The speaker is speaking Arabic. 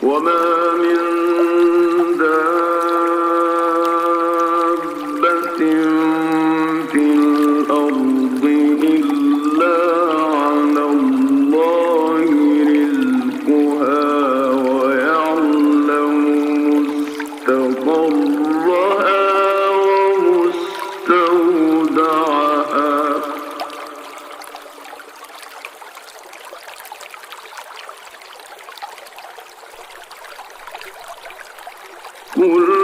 وما من دابة في الأرض إلا على الله رزقها ويعلم مستقرها ومستودعها كل